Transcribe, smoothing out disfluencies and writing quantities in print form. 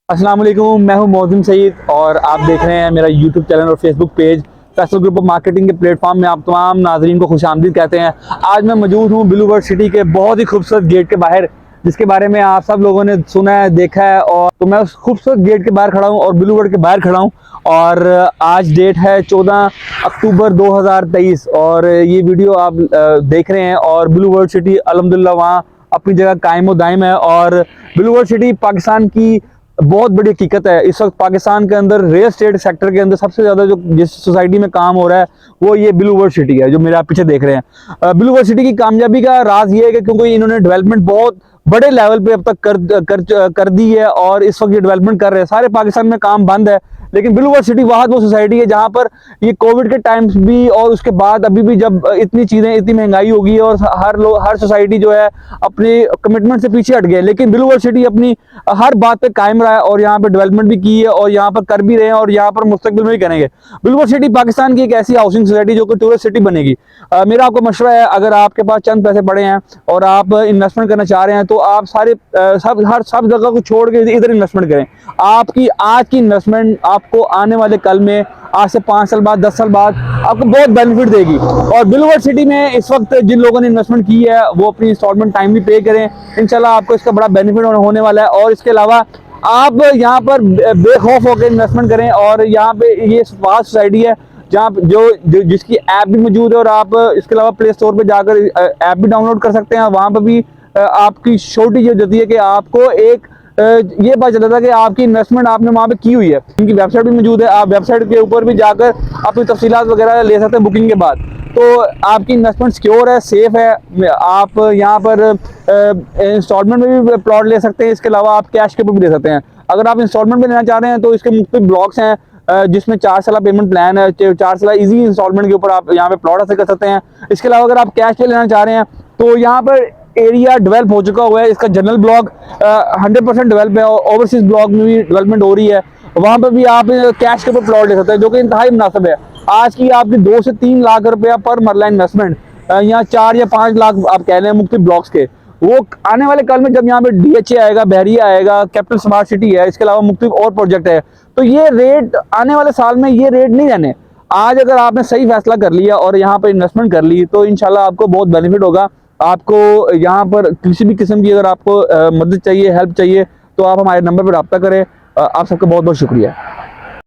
अस्सलाम वालेकुम, मैं हूं मोहसिन सईद और आप देख रहे हैं मेरा यूट्यूब चैनल और Facebook page Faisal group of marketing के प्लेटफॉर्म में। आप तमाम नाजरीन को खुशामदीद कहते हैं। आज मैं मौजूद हूं ब्लू वर्ल्ड सिटी के बहुत ही खूबसूरत गेट के बाहर, जिसके बारे में आप सब लोगों ने सुना है, देखा है। और तो मैं उस खूबसूरत गेट के बाहर खड़ा हूँ और ब्लू वर्ल्ड के बाहर खड़ा हूँ। और आज डेट है 14 अक्टूबर 2023 और ये वीडियो आप देख रहे हैं। और ब्लू वर्ल्ड सिटी अल्हम्दुलिल्लाह वहाँ अपनी जगह कायम व दायम है। और ब्लू वर्ल्ड सिटी पाकिस्तान की बहुत बड़ी हकीकत है। इस वक्त पाकिस्तान के अंदर रियल एस्टेट सेक्टर के अंदर सबसे ज्यादा जो जिस सोसाइटी में काम हो रहा है वो ये ब्लू वर्ल्ड सिटी है, जो मेरे आप पीछे देख रहे हैं। ब्लू वर्ल्ड सिटी की कामयाबी का राज ये है कि क्योंकि इन्होंने डेवलपमेंट बहुत बड़े लेवल पे अब तक कर दी है और इस वक्त ये डेवलपमेंट कर रहे हैं। सारे पाकिस्तान में काम बंद है, लेकिन ब्लू वर्ल्ड सिटी वो सोसाइटी है जहां पर ये कोविड के टाइम्स भी और उसके बाद अभी भी जब इतनी चीजें, इतनी महंगाई होगी और हर सोसाइटी जो है अपने कमिटमेंट से पीछे हट गए, लेकिन ब्लू वर्ल्ड सिटी अपनी हर बात पे कायम रहा है और यहाँ पे डेवलपमेंट भी की है और यहाँ पर कर भी रहे हैं और यहाँ पर मुस्तकबिल में भी करेंगे। ब्लू वर्ल्ड सिटी पाकिस्तान की एक ऐसी हाउसिंग सोसाइटी जो कि टूरिस्ट सिटी बनेगी। मेरा आपको मशवरा है, अगर आपके पास चंद पैसे पड़े हैं और आप इन्वेस्टमेंट करना चाह रहे हैं तो आप सब जगह को छोड़ के इधर इन्वेस्टमेंट करें। आपकी आज की इन्वेस्टमेंट आपको आने वाले कल में, आज से 5 साल बाद, 10 साल बाद आपको बहुत बेनिफिट देगी। और ब्लू वर्ल्ड सिटी में इस वक्त जिन लोगों ने इन्वेस्टमेंट की है वो अपनी इंस्टॉलमेंट टाइमली पे करें। इंशाल्लाह आपको इसका बड़ा बेनिफिट होने वाला है। और इसके अलावा आप यहाँ पर बेखौफ होकर इन्वेस्टमेंट करें। और यहाँ पे ये वास्ट सोसाइटी है जहाँ जिसकी ऐप भी मौजूद है और आप इसके अलावा प्ले स्टोर पे जाकर ऐप भी डाउनलोड कर सकते हैं। वहाँ पर भी आपकी छोटी ये होती है कि आपको एक ये पता चला था कि आपकी इन्वेस्टमेंट आपने वहाँ पे की हुई है। उनकी वेबसाइट भी मौजूद है, आप वेबसाइट के ऊपर भी जाकर अपनी तफसीलात वगैरह ले सकते हैं बुकिंग के बाद। तो आपकी इन्वेस्टमेंट सिक्योर है, सेफ है। आप यहाँ पर इंस्टॉलमेंट में भी प्लॉट ले सकते हैं, इसके अलावा आप कैश के ऊपर भी ले सकते हैं। अगर आप इंस्टॉलमेंट में लेना चाह रहे हैं तो इसके मुख्तलिफ ब्लॉक्स हैं जिसमें 4 साल पेमेंट प्लान है। 4 साल इजी इंस्टॉलमेंट के ऊपर आप यहाँ पे प्लॉट हासिल कर सकते हैं। इसके अलावा अगर आप कैश पे लेना चाह रहे हैं तो यहाँ पर एरिया डेवलप हो चुका हुआ है। इसका जनरल ब्लॉक 100% डेवलप है और ओवरसीज ब्लॉक में भी डेवलपमेंट हो रही है। वहाँ पर भी आप कैश के ऊपर प्लॉट ले सकते हैं, जो कि इंतहाई मुनासिब है। आज की आपकी 2 से 3 लाख रुपया पर मरला इन्वेस्टमेंट, यहाँ 4 या 5 लाख आप कह रहे हैं मुख्तलिफ ब्लॉक्स के, वो आने वाले कल में जब यहाँ पे DHA आएगा, बहरिया आएगा, कैपिटल स्मार्ट सिटी है, इसके अलावा मुख्तलिफ और प्रोजेक्ट है, तो ये रेट आने वाले साल में ये रेट नहीं रहने। आज अगर आपने सही फैसला कर लिया और यहाँ पर इन्वेस्टमेंट कर ली तो इंशाल्लाह आपको बहुत बेनिफिट होगा। आपको यहाँ पर किसी भी किस्म की अगर आपको मदद चाहिए, हेल्प चाहिए, तो आप हमारे नंबर पर रब्ता करें। आप सबका बहुत बहुत शुक्रिया।